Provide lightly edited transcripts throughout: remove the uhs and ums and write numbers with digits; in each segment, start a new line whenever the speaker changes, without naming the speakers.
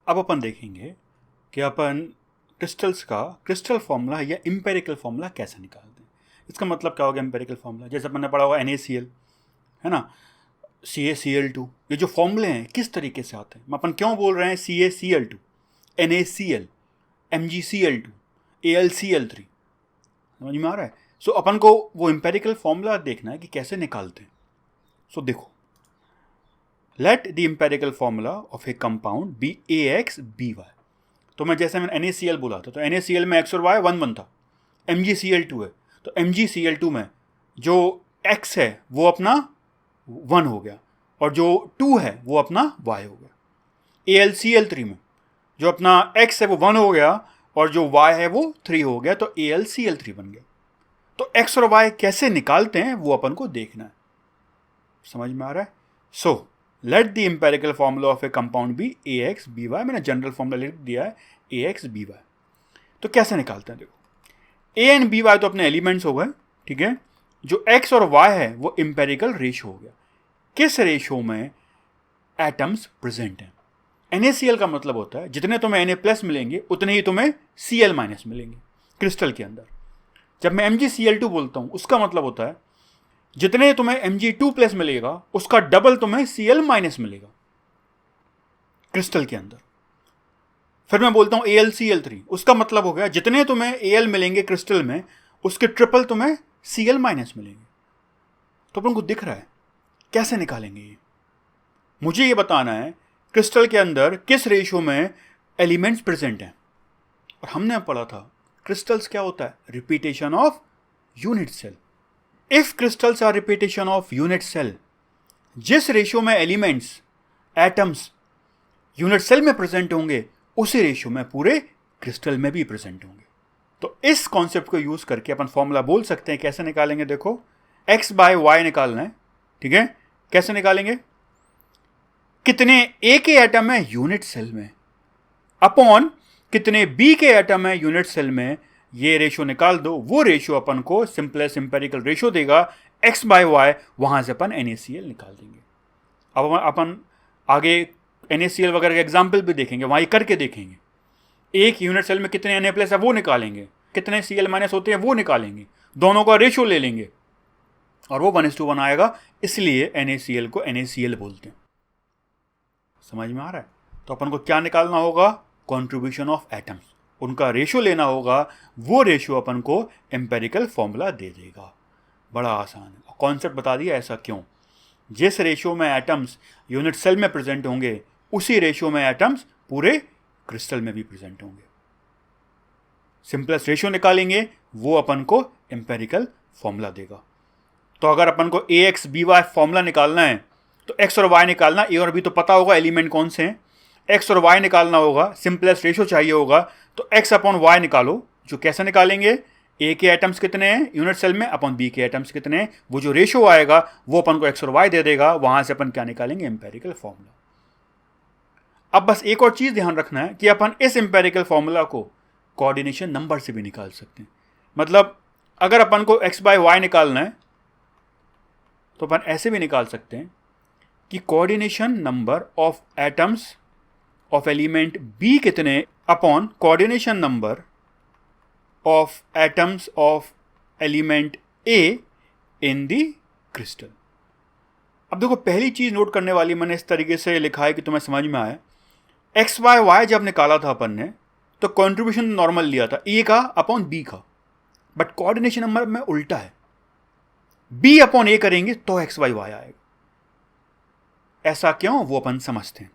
अब अपन देखेंगे कि अपन क्रिस्टल्स का क्रिस्टल फॉर्मूला या इम्पेरिकल फॉर्मूला कैसे निकालते हैं। इसका मतलब क्या होगा एम्पेरिकल फॉर्मूला? जैसे अपन ने पढ़ा होगा NaCl, है ना, CaCl2, ये जो फॉर्मूले हैं किस तरीके से आते हैं, अपन क्यों बोल रहे हैं CaCl2, NaCl, MgCl2, AlCl3, समझ में आ रहा है? सो अपन को वो एम्पेरिकल फॉर्मूला देखना है कि कैसे निकालते हैं। सो देखो, let the empirical formula of a compound be AX/BY। तो मैं जैसे मैंने NaCl बोला था, तो NaCl में x और y 1 1 था। MgCl2 है, तो MgCl2 में जो x है वो अपना 1 हो गया और जो 2 है वो अपना y हो गया। AlCl3 में जो अपना x है वो 1 हो गया और जो y है वो 3 हो गया, तो AlCl3 बन गया। तो x और y कैसे निकालते हैं वो अपन को देखना है। समझ में आ रहा है? So let the empirical formula of a compound be AX/BY। मैंने जनरल फॉर्मूला लिख दिया है AX/BY। तो कैसे निकालते हैं? देखो, A एंड BY तो अपने एलिमेंट्स हो गए, ठीक है। जो x और y है वो एम्पेरिकल रेशियो हो गया। किस रेशियो में एटम्स प्रेजेंट हैं? NaCl का मतलब होता है जितने तुम्हें Na+ मिलेंगे उतने ही तुम्हें Cl- मिलेंगे क्रिस्टल के अंदर। जब मैं MgCl2 बोलता हूं उसका मतलब होता है जितने तुम्हें Mg2+ मिलेगा उसका डबल तुम्हें Cl- मिलेगा क्रिस्टल के अंदर। फिर मैं बोलता हूं AlCl3, उसका मतलब हो गया जितने तुम्हें Al मिलेंगे क्रिस्टल में उसके ट्रिपल तुम्हें Cl- मिलेंगे। तो अपन को दिख रहा है कैसे निकालेंगे ये? मुझे ये बताना है क्रिस्टल के अंदर किस रेशियो में एलिमेंट्स प्रेजेंट हैं। और हमने पढ़ा था क्रिस्टल्स क्या होता है? Repetition of unit cell. If crystals are repetition of unit cell, जिस रेशियो में एलिमेंट्स एटम्स यूनिट सेल में प्रेजेंट होंगे उसी रेशियो में पूरे क्रिस्टल में भी प्रेजेंट होंगे। तो इस कॉन्सेप्ट को यूज करके अपन फॉर्मूला बोल सकते हैं। कैसे निकालेंगे? देखो, x/y निकालना है, ठीक है। कैसे निकालेंगे? कितने A के एटम है यूनिट सेल में अपॉन कितने B के एटम है यूनिट सेल में, ये रेशियो निकाल दो। वो रेशियो अपन को सिंपलेस्ट एम्पेरिकल रेशियो देगा x/y। वहां से अपन NaCl निकाल देंगे। अब अपन आगे NaCl वगैरह के एग्जाम्पल भी देखेंगे, वहां ये करके देखेंगे। एक यूनिट सेल में कितने Na+ है वो निकालेंगे, कितने Cl- होते हैं वो निकालेंगे, दोनों का रेशियो ले लेंगे और वो 1:1 आएगा। इसलिए NaCl को NaCl बोलते हैं। समझ में आ रहा है? तो अपन को क्या निकालना होगा? कॉन्ट्रीब्यूशन ऑफ एटम्स, उनका रेशियो लेना होगा। वो रेशियो अपन को एम्पेरिकल फॉर्मूला दे देगा। बड़ा आसान है, कॉन्सेप्ट बता दिया ऐसा क्यों। जिस रेशियो में एटम्स यूनिट सेल में प्रेजेंट होंगे उसी रेशियो में एटम्स पूरे क्रिस्टल में भी प्रेजेंट होंगे। सिंपलेस्ट रेशियो निकालेंगे, वो अपन को एम्पेरिकल फॉर्मूला देगा। तो अगर अपन को AX/BY फॉर्मूला निकालना है तो x और y निकालना। A और B तो पता होगा एलिमेंट कौन से हैं, x और y निकालना होगा, सिंपलेस्ट रेशियो चाहिए होगा, तो x/y निकालो। जो कैसे निकालेंगे? A के एटम्स कितने हैं यूनिट सेल में अपॉन B के एटम्स कितने हैं, वो जो रेशियो आएगा वो अपन को x और y दे देगा। वहां से अपन क्या निकालेंगे? Empirical formula. अब बस एक और चीज ध्यान रखना है कि अपन इस एम्पेरिकल फॉर्मूला को कोऑर्डिनेशन नंबर से भी निकाल सकते हैं। मतलब अगर अपन को x/y निकालना है तो अपन ऐसे भी निकाल सकते हैं कि coordination number of atoms of element B कितने upon coordination number of atoms of element A in the crystal. अब देखो, पहली चीज नोट करने वाली, मैंने इस तरीके से लिखा है कि तुम्हें समझ में आए। x/y जब निकाला था अपन ने तो कॉन्ट्रीब्यूशन नॉर्मल लिया था A का अपॉन B का, बट कोऑर्डिनेशन नंबर में उल्टा है, B अपॉन A करेंगे तो x/y आएगा। ऐसा क्यों वो अपन समझते हैं।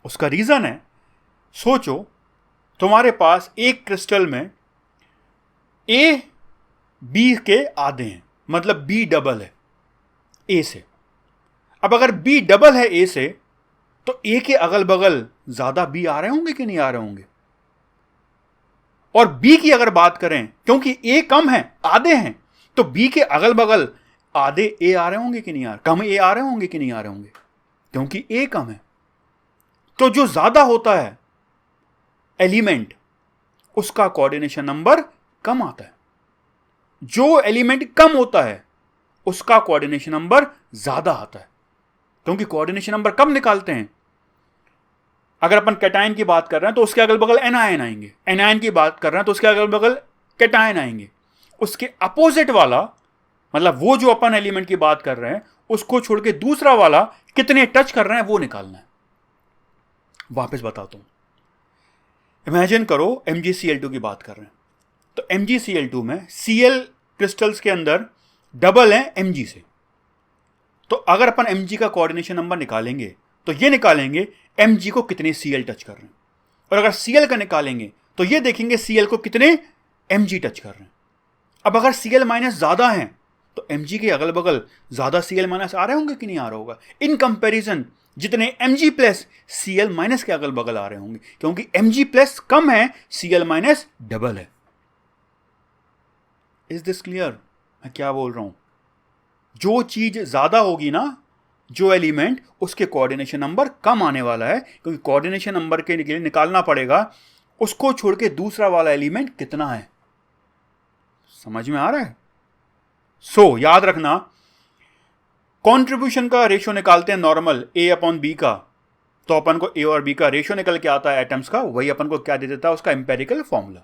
उसका रीजन है, सोचो तुम्हारे पास एक क्रिस्टल में A B के आधे हैं, मतलब B डबल है A से। अब अगर B डबल है A से तो A के अगल बगल ज्यादा B आ रहे होंगे कि नहीं आ रहे होंगे? और B की अगर बात करें, क्योंकि A कम है, आधे हैं, तो B के अगल बगल आधे A आ रहे होंगे कि नहीं आ रहे, कम A आ रहे होंगे कि नहीं आ रहे होंगे, क्योंकि A कम है। तो जो ज्यादा होता है एलिमेंट उसका कोऑर्डिनेशन नंबर कम आता है, जो एलिमेंट कम होता है उसका कोऑर्डिनेशन नंबर ज्यादा आता है। क्योंकि कोऑर्डिनेशन नंबर कम निकालते हैं अगर अपन कैटायन की बात कर रहे हैं तो उसके अगल बगल एनायन आएंगे, एनायन की बात कर रहे हैं तो उसके अगल बगल कैटायन आएंगे। उसके अपोजिट वाला, मतलब वो जो अपन एलिमेंट की बात कर रहे हैं उसको छोड़ के दूसरा वाला कितने टच कर रहे हैं वो निकालना है। वापस बताता हूं, इमेजिन करो MgCl2 की बात कर रहे हैं, तो MgCl2 में Cl क्रिस्टल्स के अंदर डबल है Mg से। तो अगर अपन Mg का कोऑर्डिनेशन नंबर निकालेंगे तो ये निकालेंगे Mg को कितने Cl टच कर रहे हैं, और अगर Cl का निकालेंगे तो ये देखेंगे Cl को कितने Mg टच कर रहे हैं। अब अगर Cl माइनस ज्यादा है तो Mg के अगल बगल ज्यादा Cl माइनस आ रहे होंगे कि नहीं आ रहा होगा, इन कंपैरिजन जितने Mg प्लस Cl माइनस के अगल बगल आ रहे होंगे, क्योंकि Mg प्लस कम है, Cl माइनस डबल है। इज दिस क्लियर मैं क्या बोल रहा हूं? जो चीज ज्यादा होगी ना, जो एलिमेंट, उसके कोऑर्डिनेशन नंबर कम आने वाला है, क्योंकि कोऑर्डिनेशन नंबर के लिए निकालना पड़ेगा उसको छोड़ के दूसरा वाला एलिमेंट कितना है। समझ में आ रहा है? सो याद रखना, कंट्रीब्यूशन का रेशियो निकालते हैं नॉर्मल A/B का, तो अपन को A और B का रेशियो निकल के आता है एटम्स का, वही अपन को क्या दे देता है, उसका एम्पेरिकल फॉर्मूला।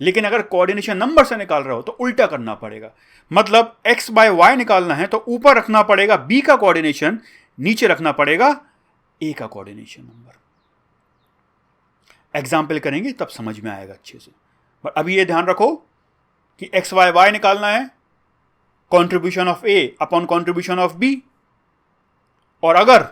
लेकिन अगर कोऑर्डिनेशन नंबर से निकाल रहे हो तो उल्टा करना पड़ेगा, मतलब x/y निकालना है तो ऊपर रखना पड़ेगा B का कोऑर्डिनेशन, नीचे रखना पड़ेगा A का कोऑर्डिनेशन नंबर। एग्जाम्पल करेंगे तब समझ में आएगा अच्छे से, पर अभी ये ध्यान रखो कि x/y निकालना है contribution of A upon contribution of B, और अगर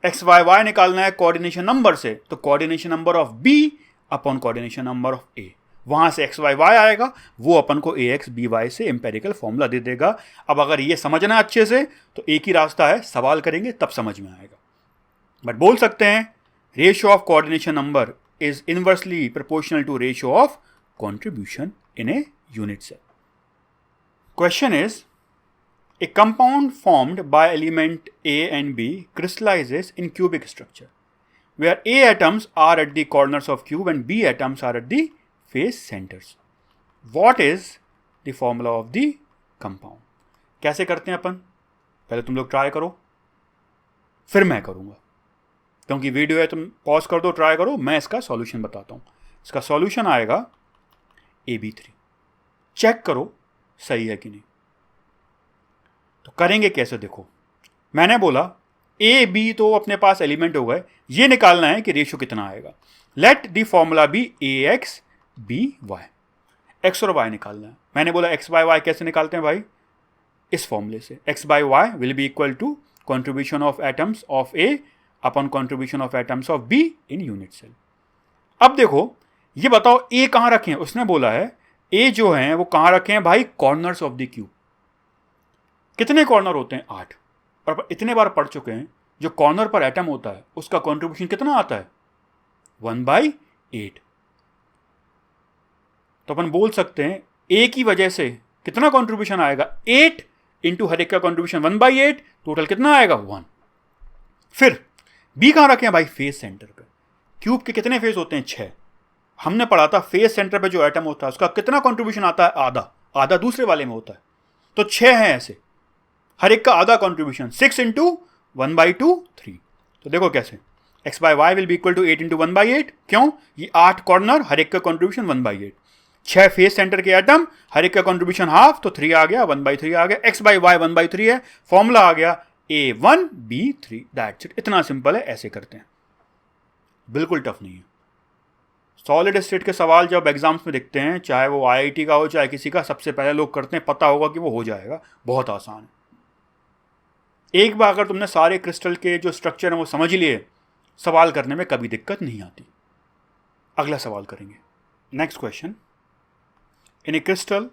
x/y निकालना है कोऑर्डिनेशन नंबर से तो coordination number of B upon coordination number of A। वहां से x/y आएगा, वो अपन को AX/BY से एम्पेरिकल फॉर्मूला दे देगा। अब अगर ये समझना अच्छे से तो एक ही रास्ता है, सवाल करेंगे तब समझ में आएगा। बट बोल सकते हैं ratio of coordination number is inversely proportional to ratio of contribution in a unit cell. Question is, a compound formed by element A and B crystallizes in cubic structure, where A atoms are at the corners of cube and B atoms are at the face centers. What is the formula of the compound? कैसे करते हैं अपन? पहले तुम लोग try करो, फिर मैं करूँगा, क्योंकि वीडियो है, तुम पॉज कर दो, ट्राई करो, मैं इसका सॉल्यूशन बताता हूँ। इसका सॉल्यूशन आएगा AB3। चेक करो सही है कि नहीं। तो करेंगे कैसे, देखो मैंने बोला A B तो अपने पास एलिमेंट हो गए, ये निकालना है कि रेशियो कितना आएगा। Let the formula be AX/BY, x और y निकालना है। मैंने बोला x/y कैसे निकालते हैं भाई, इस फॉर्मूले से, x/y will be equal to contribution of atoms of A upon contribution of atoms of B in unit cell. अब देखो ये बताओ A कहाँ रखें, उसने बोला है A जो है वो कहाँ रखे हैं भाई, कॉर्नर्स ऑफ द क्यूब। कितने कॉर्नर होते हैं, 8, और इतने बार पढ़ चुके हैं जो कॉर्नर पर एटम होता है उसका कंट्रीब्यूशन कितना आता है, 1/8। तो अपन बोल सकते हैं A की वजह से कितना कंट्रीब्यूशन आएगा, 8 इंटू हर एक का कंट्रीब्यूशन 1/8, टोटल कितना आएगा, 1। फिर B कहाँ रखे हैं भाई, फेस सेंटर पे। क्यूब के कितने फेस होते हैं, 6। हमने पढ़ा था फेस सेंटर पे जो एटम होता है उसका कितना कंट्रीब्यूशन आता है, आधा, आधा दूसरे वाले में होता है। तो 6 है ऐसे, हर एक का आधा कंट्रीब्यूशन, 6 इंटू 1/2 3। तो देखो कैसे, x/y will be equal to 8 into 1/8। क्यों, ये 8 कॉर्नर, हर एक का कंट्रीब्यूशन 1/8, 6 फेस सेंटर के एटम, हर एक का कंट्रीब्यूशन हाफ, तो 3 आ गया, 1/3 आ गया, x/y 1/3 है, फॉर्मूला आ गया A1B3। दैट्स इट, इतना सिंपल है, ऐसे करते हैं, बिल्कुल टफ नहीं है। सॉलिड स्टेट के सवाल जब एग्जाम्स में दिखते हैं, चाहे वो IIT का हो चाहे किसी का, सबसे पहले लोग करते हैं, पता होगा कि वो हो जाएगा, बहुत आसान है। एक बार अगर तुमने सारे क्रिस्टल के जो स्ट्रक्चर हैं वो समझ लिए, सवाल करने में कभी दिक्कत नहीं आती। अगला सवाल करेंगे, next question. In A crystal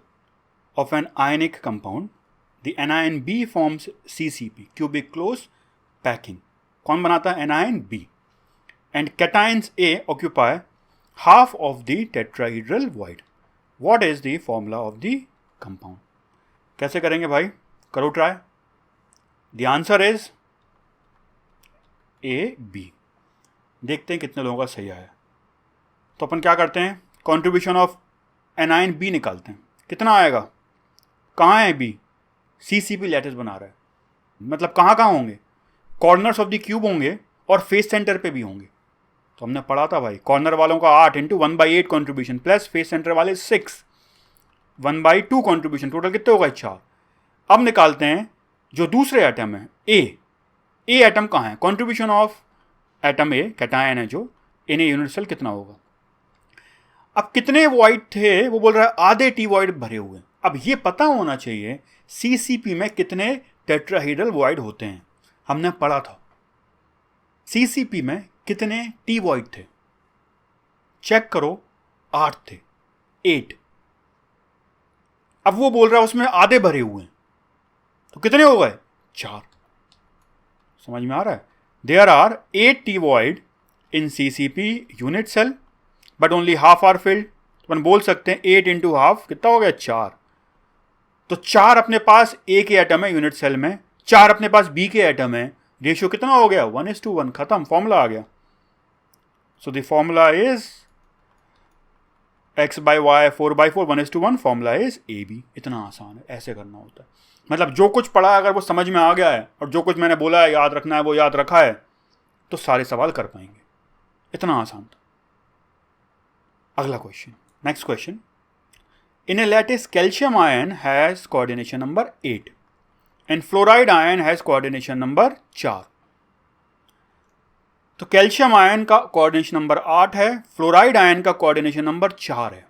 of an ionic compound the anion B forms CCP, cubic close packing. कौन बनाता है, anion B। And cations A occupy half of the tetrahedral void. What is the formula of the compound? कैसे करेंगे भाई, करो try. The answer is AB। देखते हैं कितने लोगों का सही आया। तो अपन क्या करते हैं, कंट्रीब्यूशन ऑफ एनायन B निकालते हैं, कितना आएगा, कहाँ है B, CCP लैटिस बना रहा है, मतलब कहाँ कहाँ होंगे, कॉर्नर्स ऑफ द क्यूब होंगे और फेस सेंटर पे भी होंगे। तो हमने पढ़ा था भाई, कॉर्नर वालों का 8 into 1/8 contribution plus face centre वाले 6, 1/2 कॉन्ट्रीब्यूशन, टोटल कितने हो गए 4। अब निकालते हैं जो दूसरे एटम है ए एटम कहाँ है, contribution of atom A, cation है जो, इन ए यूनिट सेल कितना होगा। अब कितने वॉइड थे वो बोल रहा है आधे टी वॉइड भरे हुए। अब ये पता होना चाहिए सीसीपी में कितने टेट्राहेड्रल वॉइड होते हैं, हमने पढ़ा था सीसीपी में कितने टी वॉइड थे, चेक करो 8 थे, 8। अब वो बोल रहा है उसमें आधे भरे हुए हैं, तो कितने हो गए 4। समझ में आ रहा है। There are 8 T void in CCP unit cell but only half are filled. अपन बोल सकते हैं 8 इंटू हाफ कितना हो गया 4। तो 4 अपने पास ए के एटम है यूनिट सेल में, 4 अपने पास बी के एटम है, रेशियो कितना हो गया 1:1, खत्म, फॉर्मूला आ गया। So the formula is x/y 4/4 1:1, formula is AB। इतना आसान है, ऐसे करना होता है। मतलब जो कुछ पढ़ा अगर वो समझ में आ गया है और जो कुछ मैंने बोला है याद रखना है वो याद रखा है तो सारे सवाल कर पाएंगे, इतना आसान था। अगला question, next question, in a lattice calcium ion has coordination number 8 and fluoride ion has coordination number 4। तो कैल्शियम आयन का कोऑर्डिनेशन नंबर 8 है, फ्लोराइड आयन का कोऑर्डिनेशन नंबर 4 है।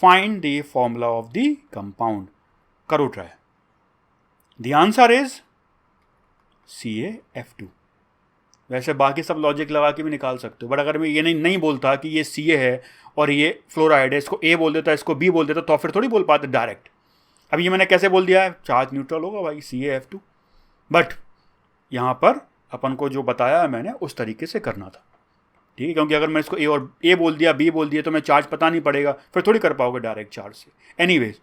Find the formula of the compound, करो try. The answer is CaF2। वैसे बाकी सब logic लगा के भी निकाल सकते हो, बट अगर मैं ये नहीं बोलता कि ये Ca है और ये फ्लोराइड है, इसको A बोल देता, इसको B बोल देता, तो फिर थोड़ी बोल पाते डायरेक्ट। अब ये मैंने कैसे बोल दिया है, चार्ज न्यूट्रल होगा भाई CaF2। बट यहाँ पर अपन को जो बताया है मैंने उस तरीके से करना था, ठीक है, क्योंकि अगर मैं इसको A बोल दिया B बोल दिया तो मैं चार्ज पता नहीं पड़ेगा, फिर थोड़ी कर पाओगे डायरेक्ट चार्ज से। एनीवेज,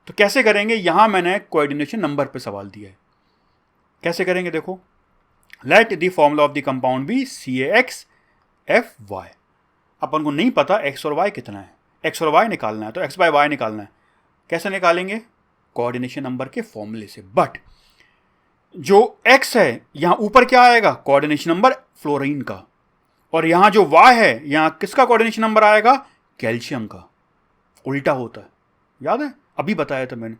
तो कैसे करेंगे, यहाँ मैंने कोऑर्डिनेशन नंबर पे सवाल दिया है, कैसे करेंगे देखो। Let the formula of the compound be CaXFY। अपन को नहीं पता x और y कितना है, x और y निकालना है तो x/y निकालना है। कैसे निकालेंगे, कोऑर्डिनेशन नंबर के फॉर्मूले से। बट जो x है यहाँ ऊपर क्या आएगा, कोऑर्डिनेशन नंबर फ्लोरीन का, और यहाँ जो y है यहाँ किसका कोऑर्डिनेशन नंबर आएगा, कैल्शियम का। उल्टा होता है, याद है, अभी बताया था मैंने।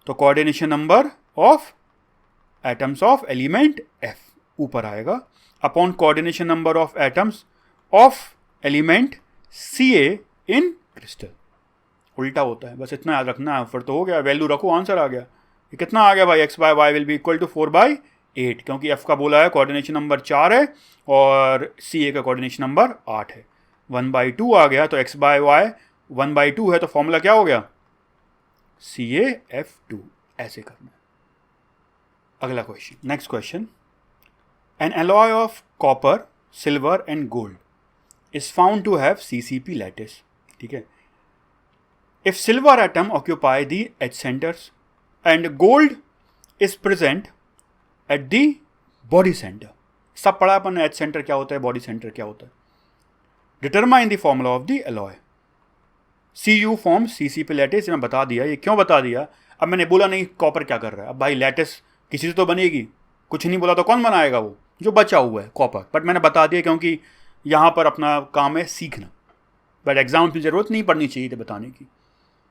तो coordination number of atoms of element F ऊपर आएगा upon coordination number of atoms of element Ca in crystal. उल्टा होता है, बस इतना याद रखना है, फिर तो हो गया, वैल्यू रखो, आंसर आ गया। ये कितना आ गया भाई, x/y will be equal to 4/8, क्योंकि F का बोला है कोऑर्डिनेशन नंबर 4 है और Ca का कोऑर्डिनेशन नंबर 8 है। 1/2 आ गया, तो x/y 1/2 है, तो फॉर्मूला क्या हो गया, CaF2। ऐसे करना है। अगला question, next question, an alloy of copper, silver and gold is found to have CCP lattice. ठीक है, if silver atom occupy the edge centres and gold is present at the body centre. सब पढ़ा अपन, H centre क्या होता है, body centre क्या होता है। Determine the formula of the alloy. Cu form CCP lattice, मैं बता दिया। ये क्यों बता दिया, अब मैंने बोला नहीं कॉपर क्या कर रहा है, अब भाई लैटिस किसी से तो बनेगी, कुछ नहीं बोला तो कौन बनाएगा, वो जो बचा हुआ है कॉपर। बट मैंने बता दिया क्योंकि यहाँ पर अपना काम है सीखना, बट एग्जाम की जरूरत नहीं पड़नी चाहिए थी बताने की,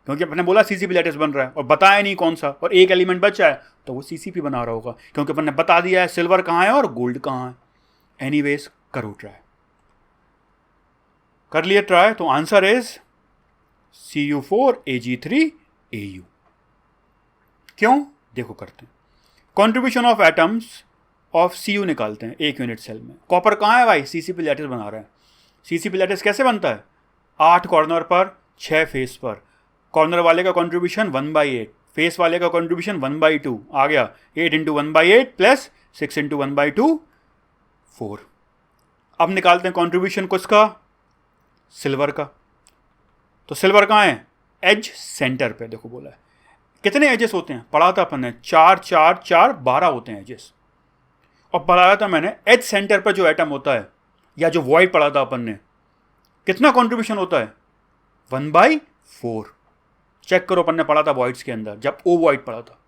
क्योंकि अपने बोला CCP लैटिस बन रहा है और बताया नहीं कौन सा, और एक एलिमेंट बचा है तो वो CCP बना रहा होगा, क्योंकि अपन ने बता दिया है सिल्वर कहाँ है और गोल्ड कहाँ है। एनीवेज करो ट्राई, कर लिए ट्राई, तो आंसर इज Cu4Ag3Au। क्यों, देखो करते हैं। Contribution of atoms of Cu निकालते हैं एक यूनिट सेल में। कॉपर कहाँ है भाई, CCP लैटिस बना रहा है। CCP लैटिस कैसे बनता है, 8 कॉर्नर पर 6 फेस पर, कॉर्नर वाले का कॉन्ट्रीब्यूशन 1/8, फेस वाले का कॉन्ट्रीब्यूशन 1/2 आ गया, 8 इंटू 1/8 प्लस 6 इंटू 1/2 4। अब निकालते हैं कॉन्ट्रीब्यूशन किसका, सिल्वर का। तो सिल्वर कहाँ है, एज सेंटर पे, देखो बोला है कितने एजेस होते हैं, पढ़ा था अपन ने 4 4 4 12 होते हैं एजेस। और पढ़ाया था मैंने एज सेंटर पर जो एटम होता है या जो वॉइड पढ़ा था अपन ने, कितना कंट्रीब्यूशन होता है 1/4। चेक करो, अपन ने पढ़ा था वॉइड्स के अंदर जब ओ वॉइड पढ़ा था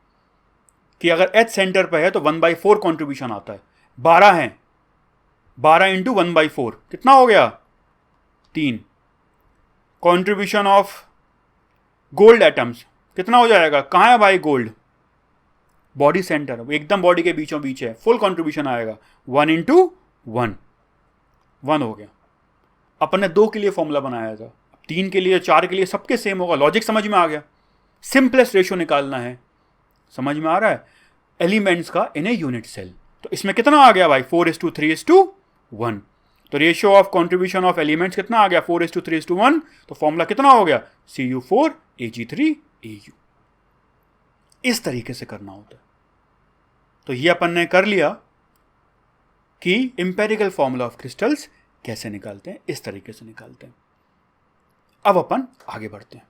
कि अगर एच सेंटर पे है तो 1/4 कंट्रीब्यूशन आता है। 12 हैं 12 इंटू 1/4 कितना हो गया? 3। कॉन्ट्रीब्यूशन ऑफ गोल्ड एटम्स कितना हो जाएगा? कहाँ है भाई गोल्ड? बॉडी सेंटर, एकदम बॉडी के बीचों बीच है, फुल कॉन्ट्रीब्यूशन आएगा 1 इंटू 1 हो गया। अपन ने 2 के लिए फॉर्मूला बनाया था, 3 के लिए, 4 के लिए, सबके सेम होगा। लॉजिक समझ में आ गया। सिंपलेस्ट रेशियो निकालना है, समझ में आ रहा है, एलिमेंट्स का इन ए यूनिट सेल। तो इसमें कितना आ गया भाई? 4:3:1। तो ratio of contribution of elements कितना आ गया? 4:3:1। तो फॉर्मूला कितना हो गया? Cu4Ag3Au। इस तरीके से करना होता है। तो ये अपन ने कर लिया कि इंपेरिकल फॉर्मूला ऑफ क्रिस्टल्स कैसे निकालते हैं, इस तरीके से निकालते हैं। अब अपन आगे बढ़ते हैं।